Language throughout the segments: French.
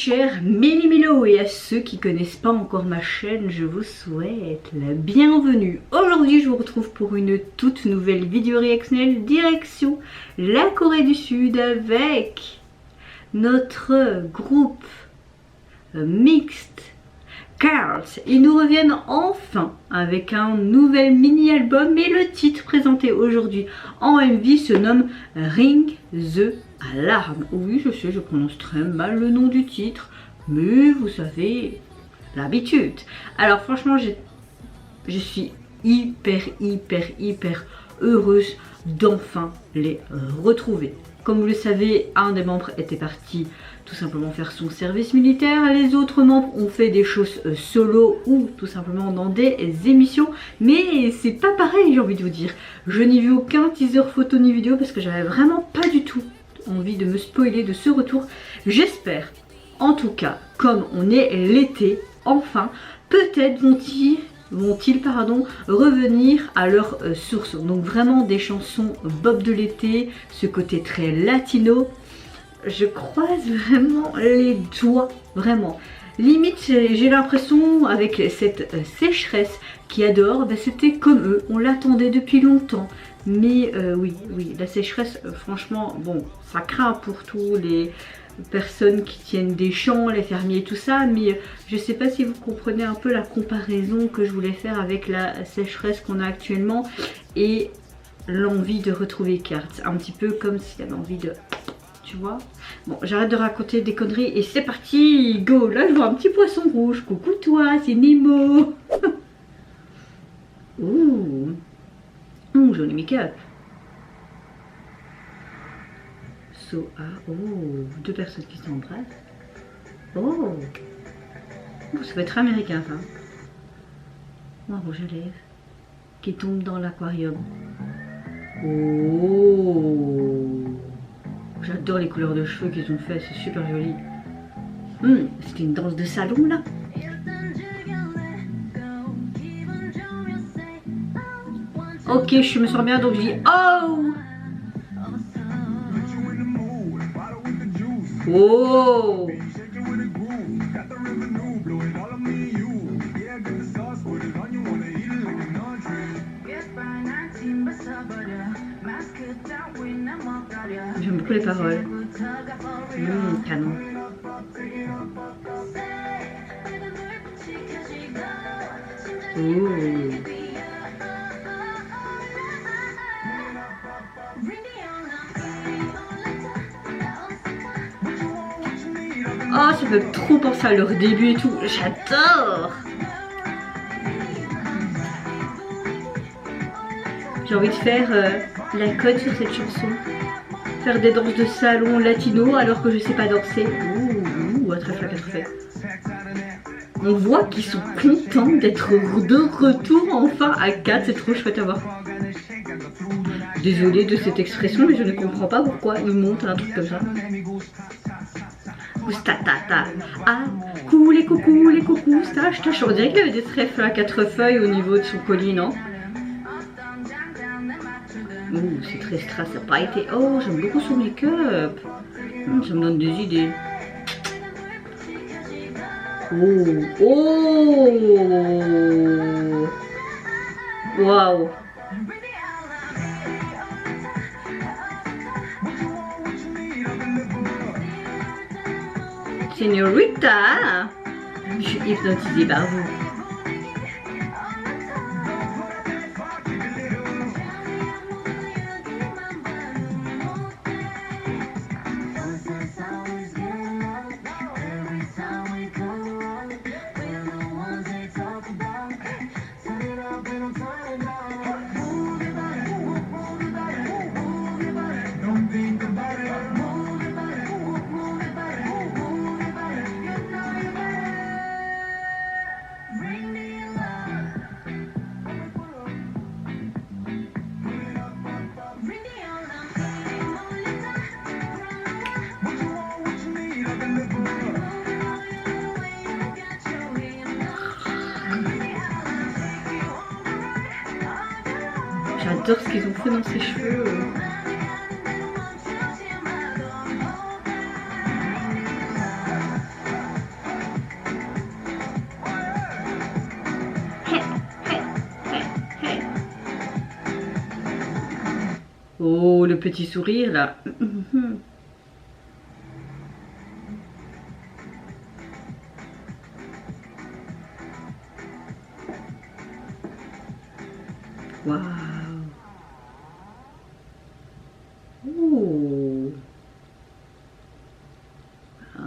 chers Méli-Mélo et à ceux qui connaissent pas encore ma chaîne, je vous souhaite la bienvenue. Aujourd'hui je vous retrouve pour une toute nouvelle vidéo réactionnelle direction la Corée du Sud avec notre groupe mixte Cards. Ils nous reviennent enfin avec un nouvel mini-album, mais le titre présenté aujourd'hui en MV se nomme Ring the Alarm. Oui, je sais, je prononce très mal le nom du titre, mais vous savez, l'habitude. Alors franchement, je suis hyper heureuse d'enfin les retrouver. Comme vous le savez, un des membres était parti tout simplement faire son service militaire. Les autres membres ont fait des choses solo ou tout simplement dans des émissions. Mais c'est pas pareil, j'ai envie de vous dire. Je n'ai vu aucun teaser photo ni vidéo parce que j'avais vraiment pas du tout envie de me spoiler de ce retour. J'espère, en tout cas, comme on est l'été, enfin, peut-être vont-ils revenir à leur source. Donc vraiment des chansons Bob de l'été, ce côté très latino. Je croise vraiment les doigts, vraiment. Limite j'ai l'impression avec cette sécheresse qui adore, ben, c'était comme eux, on l'attendait depuis longtemps. Mais oui, la sécheresse, franchement, bon, ça craint pour tous les personnes qui tiennent des champs, les fermiers, tout ça, mais je sais pas si vous comprenez un peu la comparaison que je voulais faire avec la sécheresse qu'on a actuellement et l'envie de retrouver Cards, un petit peu comme s'il avait envie de, tu vois. Bon, j'arrête de raconter des conneries et c'est parti, go. Là je vois un petit poisson rouge, coucou toi, c'est Nemo. Ouh, joli make-up. Oh, deux personnes qui s'embrassent. Oh, ça va être américain ça. Un rouge à lèvres qui tombe dans l'aquarium. Oh, j'adore les couleurs de cheveux qu'ils ont fait, c'est super joli. C'était une danse de salon là. Ok, je me sens bien donc je dis oh. Oh! J'aime beaucoup les paroles. Canon. Oh. Oh, ça fait trop penser à leur début et tout. J'adore. J'ai envie de faire la cote sur cette chanson. Faire des danses de salon latino alors que je sais pas danser. Ouh, à trèfle à quatre feuilles. On voit qu'ils sont contents d'être de retour enfin à 4. C'est trop chouette à voir. Désolée de cette expression, mais je ne comprends pas pourquoi ils montent un truc comme ça. Ah, coucou les coucous, stache. On dirait qu'il y avait des trèfles à 4 feuilles au niveau de son collier, non? Ouh, c'est très strass, ça n'a pas été. Oh, j'aime beaucoup son make-up. Ça me donne des idées. Oh, waouh. Señorita, je suis hypnotisée par vous. J'adore ce qu'ils ont fait dans ses cheveux. Oh, le petit sourire là. Waouh. Oh. Ah.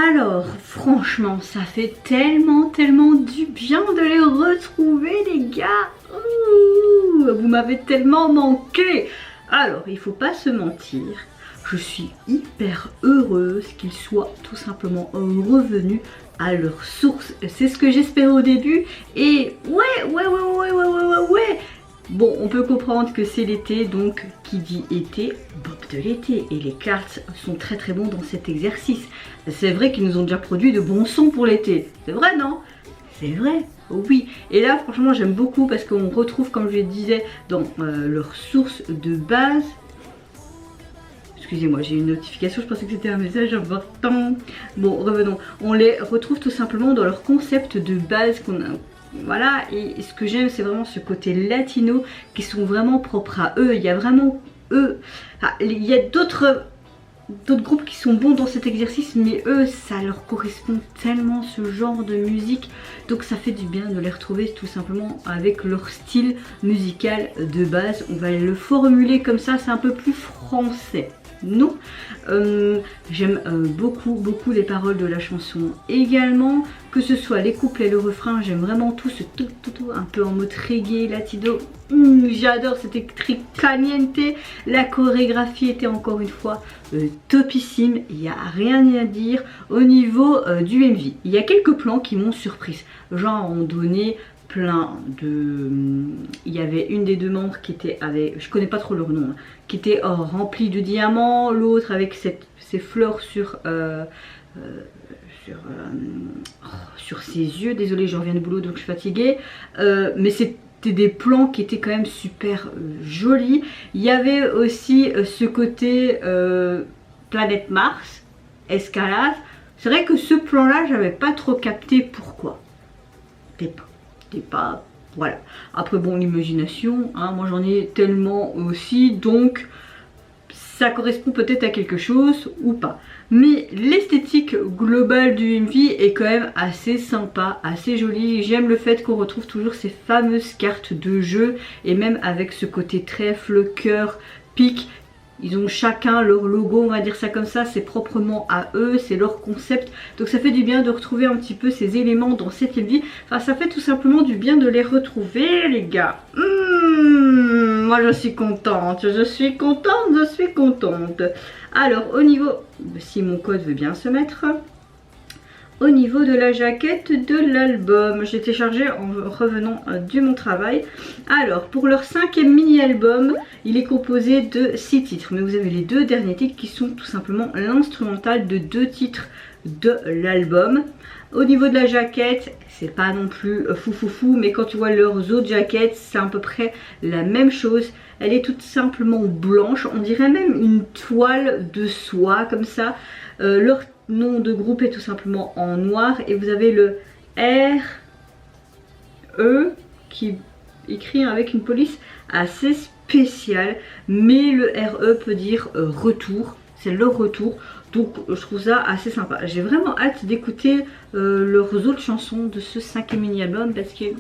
Alors, franchement, ça fait tellement du bien de les retrouver, les gars. Ouh, vous m'avez tellement manqué. Alors, il faut pas se mentir, je suis hyper heureuse qu'ils soient tout simplement revenus à leur source. C'est ce que j'espérais au début. Et ouais. Bon, on peut comprendre que c'est l'été, donc qui dit été, bob de l'été. Et les cartes sont très bons dans cet exercice. C'est vrai qu'ils nous ont déjà produit de bons sons pour l'été. C'est vrai, non? C'est vrai, oui. Et là, franchement, j'aime beaucoup parce qu'on retrouve, comme je le disais, dans leur source de base. Excusez-moi, j'ai une notification, je pensais que c'était un message important. Bon, revenons. On les retrouve tout simplement dans leur concept de base qu'on a. Voilà, et ce que j'aime, c'est vraiment ce côté latino qui sont vraiment propres à eux. Il y a vraiment eux. Ah, il y a d'autres groupes qui sont bons dans cet exercice, mais eux, ça leur correspond tellement ce genre de musique. Donc ça fait du bien de les retrouver tout simplement avec leur style musical de base. On va le formuler comme ça, c'est un peu plus français. Non, j'aime beaucoup les paroles de la chanson également, que ce soit les couplets, le refrain, j'aime vraiment tout ce tout un peu en mode reggae, latino. J'adore, c'était très caliente, la chorégraphie était encore une fois topissime, il n'y a rien à dire au niveau du MV. Il y a quelques plans qui m'ont surprise, genre à un moment donné, plein de... Il y avait une des deux membres qui était avec... Je connais pas trop leur nom. Hein, qui était remplie de diamants. L'autre avec ces fleurs sur ses yeux. Désolée, je reviens de boulot donc je suis fatiguée. Mais c'était des plans qui étaient quand même super jolis. Il y avait aussi ce côté planète Mars, escalade. C'est vrai que ce plan-là, j'avais pas trop capté pourquoi. Pas, voilà. Après bon, l'imagination, hein, moi j'en ai tellement aussi, donc ça correspond peut-être à quelque chose ou pas. Mais l'esthétique globale du MV est quand même assez sympa, assez jolie. J'aime le fait qu'on retrouve toujours ces fameuses cartes de jeu et même avec ce côté trèfle, cœur, pique. Ils ont chacun leur logo, on va dire ça comme ça, c'est proprement à eux, c'est leur concept. Donc ça fait du bien de retrouver un petit peu ces éléments dans cette MV. Enfin, ça fait tout simplement du bien de les retrouver, les gars. Moi, je suis contente, je suis contente. Alors, au niveau, si mon code veut bien se mettre... Au niveau de la jaquette de l'album, j'ai téléchargé en revenant de mon travail. Alors pour leur 5e mini-album, il est composé de 6 titres. Mais vous avez les 2 derniers titres qui sont tout simplement l'instrumental de 2 titres de l'album. Au niveau de la jaquette, c'est pas non plus fou, mais quand tu vois leurs autres jaquettes, c'est à peu près la même chose. Elle est toute simplement blanche, on dirait même une toile de soie comme ça. Leur nom de groupe est tout simplement en noir et vous avez le RE qui est écrit avec une police assez spéciale, mais le RE peut dire retour, c'est leur retour, donc je trouve ça assez sympa. J'ai vraiment hâte d'écouter leurs autres chansons de ce 5e mini-album parce que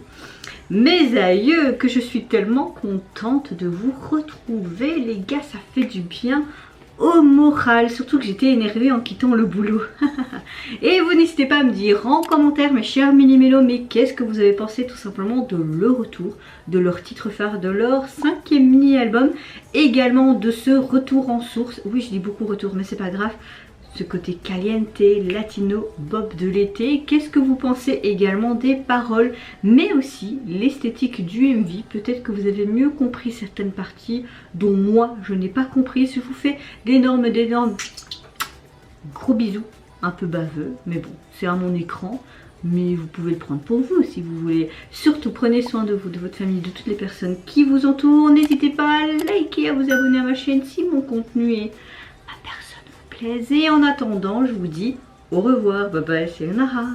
mes aïeux, que je suis tellement contente de vous retrouver les gars, ça fait du bien au moral, surtout que j'étais énervée en quittant le boulot. Et vous n'hésitez pas à me dire en commentaire, mes chers mini-mélos, mais qu'est-ce que vous avez pensé tout simplement de le retour, de leur titre phare, de leur 5e mini-album, également de ce retour en source. Oui, je dis beaucoup retour, mais c'est pas grave. Ce côté caliente, latino, bob de l'été. Qu'est-ce que vous pensez également des paroles, mais aussi l'esthétique du MV. Peut-être que vous avez mieux compris certaines parties dont moi je n'ai pas compris. Je vous fais d'énormes gros bisous, un peu baveux, mais bon, c'est à mon écran. Mais vous pouvez le prendre pour vous si vous voulez. Surtout prenez soin de vous, de votre famille, de toutes les personnes qui vous entourent. N'hésitez pas à liker, à vous abonner à ma chaîne si mon contenu est à personne. Et en attendant, je vous dis au revoir, bye bye, c'est Nara.